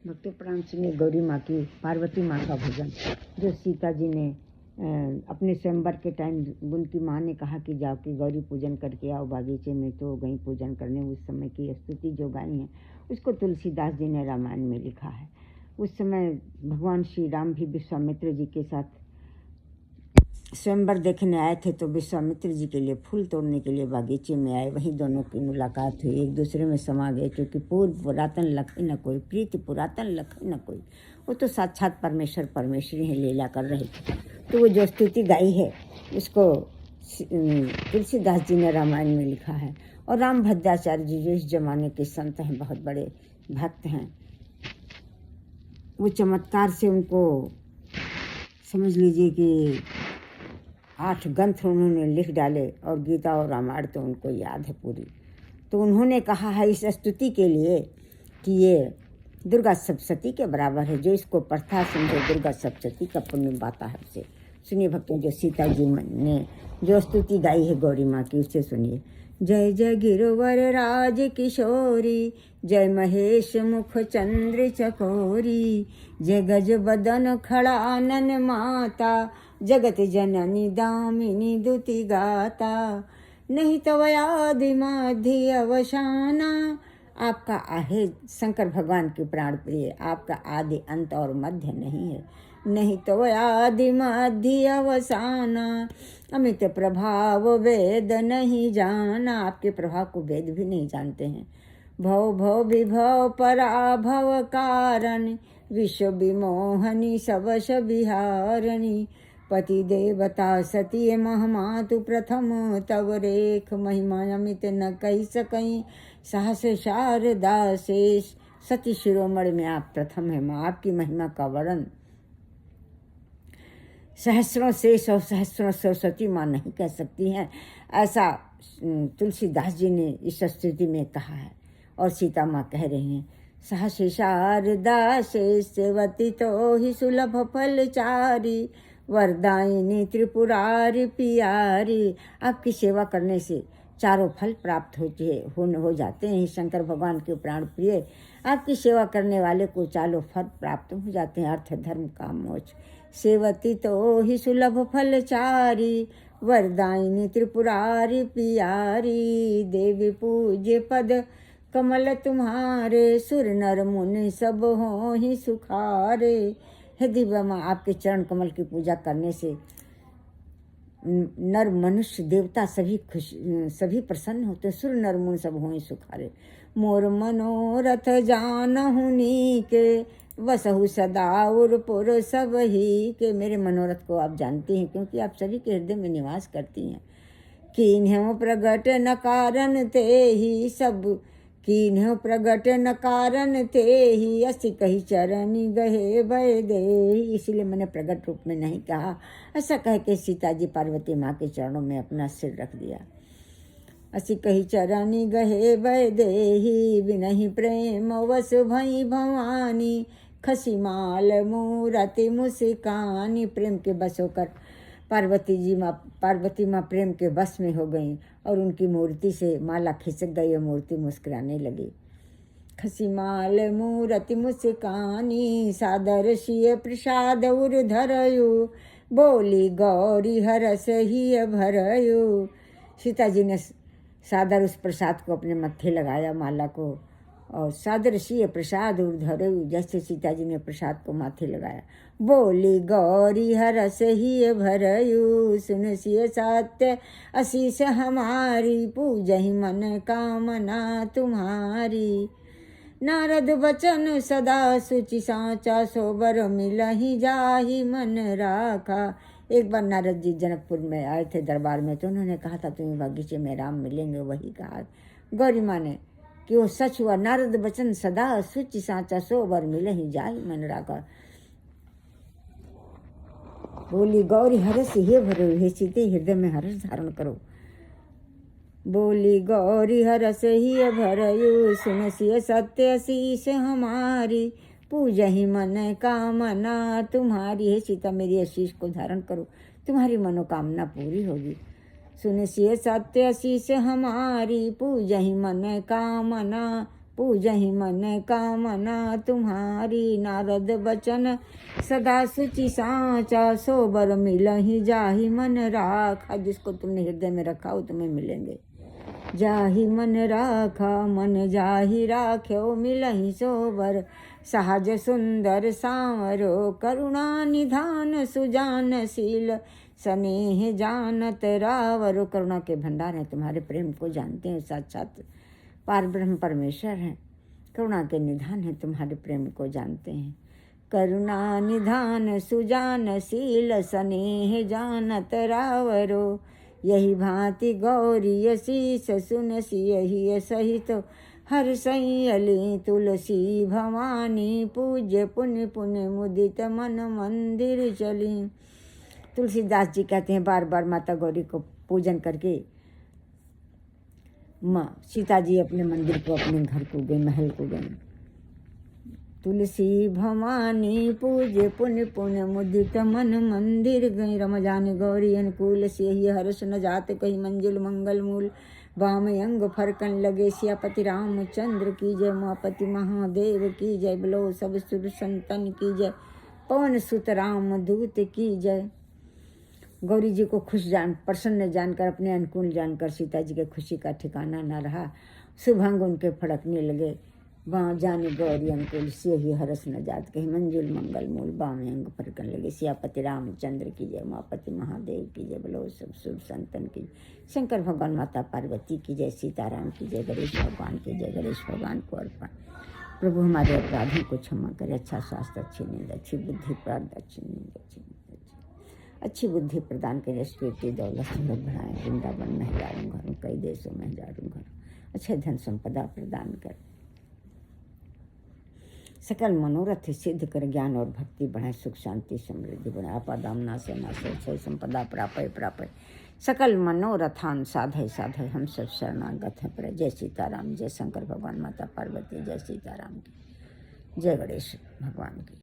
भक्ति प्राण सुनिए गौरी माँ की पार्वती माँ का भजन जो सीता जी ने अपने स्वयंवर के टाइम उनकी माँ ने कहा कि जाओ कि गौरी पूजन करके आओ बागीचे में, तो गई पूजन करने। उस समय की स्तुति जो गाई है उसको तुलसीदास जी ने रामायण में लिखा है। उस समय भगवान श्री राम भी विश्वामित्र जी के साथ स्वयंवर देखने आए थे, तो विश्वामित्र जी के लिए फूल तोड़ने के लिए बागीचे में आए। वहीं दोनों की मुलाकात हुई, एक दूसरे में समा गए, क्योंकि पूर्व पुरातन लखे न कोई, प्रीति पुरातन लखे न कोई। वो तो साक्षात परमेश्वर परमेश्वरी हैं, लीला कर रहे थे। तो वो जो स्तुति गाई है उसको तुलसीदास जी ने रामायण में लिखा है। और राम भद्राचार्य जी जो इस जमाने के संत हैं, बहुत बड़े भक्त हैं, वो चमत्कार से उनको समझ लीजिए कि 8 ग्रंथ उन्होंने लिख डाले और गीता और रामायण तो उनको याद है पूरी। तो उन्होंने कहा है इस स्तुति के लिए कि ये दुर्गा सप्तशती के बराबर है, जो इसको पढ़ता समझे दुर्गा सप्तशती का पुण्य पाता है उसे। सुनिए भक्तों, जो सीता जी ने जो स्तुति गाई है गौरी माँ की, उसे सुनिए। जय जय गिरवर राज किशोरी, जय महेश मुख चंद्र चकोरी, जय गज बदन खड़ा आनन माता, जगत जननी दामिनी दुति गाता, नहीं तव आदि मध्य अवसाना। आपका आहे शंकर भगवान के प्राण प्रिय, आपका आदि अंत और मध्य नहीं है, नहीं तो आदि मध्य अवसाना। अमित प्रभाव वेद नहीं जाना, आपके प्रभाव को वेद भी नहीं जानते हैं। भव भव विभव पराभव कारण, विश्व विमोहनी सबस विहारणी, पति देवता सती महमातु प्रथम, तव रेख महिमा अमित न कही सकई, सहस शारदा शेष। सती शिरोमणि में आप प्रथम है माँ, आपकी महिमा का वर्णन सहस्रों शेष और सहस्रों सरस्वती माँ नहीं कह सकती हैं। ऐसा तुलसीदास जी ने इस स्तुति में कहा है। और सीता माँ कह रही हैं, सहस शारदा शेष सेवती तो ही सुलभ फलचारी, वरदायिनी त्रिपुरारी पियारी। आपकी सेवा करने से चारों फल प्राप्त हो जाते हैं। शंकर भगवान के प्राण प्रिय, आपकी सेवा करने वाले को चारों फल प्राप्त हो जाते हैं, अर्थ धर्म काम मोक्ष। सेवती तो ही सुलभ फलचारी, वरदायिनी त्रिपुरारी पियारी, देवी पूज्य पद कमल तुम्हारे, सुर नर मुनि सब हो ही सुखारे। हे दिव्य माँ, आपके चरण कमल की पूजा करने से नर मनुष्य देवता सभी प्रसन्न होते, सुर नर मुनि सब हो ही सुखारे। मोर मनोरथ जानहु नीके, वसहु सदा उरपुर सब ही के। मेरे मनोरथ को आप जानती हैं, क्योंकि आप सभी के हृदय में निवास करती हैं। कीन्ह्यो प्रगट न कारण ते ही सब, कीन्ह्यो प्रगट न कारण ते ही, असी कही चरनी गहे भय दे। इसलिए मैंने प्रगट रूप में नहीं कहा। ऐसा कह के सीता जी पार्वती माँ के चरणों में अपना सिर रख दिया। असी कही चरनी गहे भय देही, बिनहि प्रेम वस भई भवानी, खसी माल मूरति मुस्कानी। प्रेम के बस होकर पार्वती माँ प्रेम के बस में हो गई और उनकी मूर्ति से माला खिसक गई और मूर्ति मुस्कुराने लगी। खसी माल मूरति मुस्कानी, सादर सिय प्रसाद उर धरयु, बोली गौरी हरस ही भरयु। सीता जी ने सादर उस प्रसाद को अपने मत्थे लगाया, माला को, और सादर सिय प्रसाद उर धरयु, जैसे सीता जी ने प्रसाद को माथे लगाया। बोली गौरी हरस ही भरयु, सुन सिय सत्य असीस हमारी, पूजहि मन कामना तुम्हारी। नारद बचन सदा सुचि साचा, सोबर मिलहि जाहि मन राखा। एक बार नारद जी जनकपुर में आए थे दरबार में, तो उन्होंने कहा था तुम्हें बागीचे में राम मिलेंगे। वही कहा गौरी माँ ने कि वो सच हुआ। नारद बचन सदा सुचि साचा, सोबर मिलहि जाहि मन राखा। बोली गौरी हरस हे भरयु, हे सीते हृदय में हर्ष धारण करो। बोली गौरी हरस ही भरयु, सुन सिय सत्य शीस हमारी, पूजहि मन कामना तुम्हारी। हे सीता, मेरी आशीष को धारण करो, तुम्हारी मनोकामना पूरी होगी। सुन सिय सत्य शीस हमारी, पूजहि मन कामना पूजहि मन कामना तुम्हारी। नारद बचन सदा सुचि साचा, सोबर मिलहि जाहि मन राखा। जिसको तुमने हृदय में रखा वो तुम्हें मिलेंगे। जाहि मन राखा मन जाहि राख्यो, मिलहि सोबर सहज सुंदर सांवरो। करुणा निधान सुजानशील, स्नेह जानत रावरो। करुणा के भंडार हैं, तुम्हारे प्रेम को जानते हैं, साक्षात पार ब्रह्म परमेश्वर हैं। करुणा के निधान हैं, तुम्हारे प्रेम को जानते हैं। करुणा निधान सुजानशील, स्नेह जानत रावरो। यही भांति गौरी शीस सुनसी, यही सहित हर सैयली। तुलसी भवानी पूज्य पुण्य पुण्य, मुदित मन मंदिर चली। तुलसीदास जी कहते हैं बार बार माता गौरी को पूजन करके माँ सीता जी अपने मंदिर को, अपने घर को गए, महल को गए। तुलसी भवानी पूज्य पुण्य पुण्य, मुदित मन मंदिर गई। रमजान गौरी अनुकूल, से ही हर्ष न जात कही। मंजिल मंगल मूल वाम अंग फरकन लगे। सियापति रामचंद्र की जय, उमापति महादेव की जय। बोलो सब सुर संतन की जय, पवन सुत राम दूत की जय। गौरी जी को प्रसन्न जानकर, अपने अनुकूल जानकर सीता जी के खुशी का ठिकाना न रहा। शुभ अंग उनके फड़कने लगे। वहाँ जाने गौरी अनुकूल, से ही हरस न जात कही। मंजुल मंगल मूल बाम अंग फरकन लगे। सियापति रामचंद्र की जय, उमापति महादेव की जय। बोलो सब शुभ संतन की। शंकर भगवान, माता पार्वती की जय, सीताराम की जय, गणेश भगवान की जय। गणेश भगवान को अर्पण। प्रभु हमारे अपराधों को क्षमा करे। अच्छा स्वास्थ्य, अच्छी नींद, अच्छी बुद्धि प्राप्त, अच्छी नींद, अच्छी बुद्धि प्रदान करे। स्वीकृति दौलत शोहरत बढ़ाए। वृंदावन में हजारों घरों, कई देशों में हजारों घरों अच्छे धन संपदा प्रदान कर। सकल मनोरथ सिद्ध कर। ज्ञान और भक्ति बढ़ाए। सुख शांति समृद्धि बढ़ाए। आपादाम नाशे नाशे, क्षय संपदा प्रापय प्रापय। सकल मनोरथान साधय साधय, हम सब शरणागत हैं पर। जय सीताराम, जय शंकर भगवान, माता पार्वती, जय सीताराम की जय, गणेश भगवान की।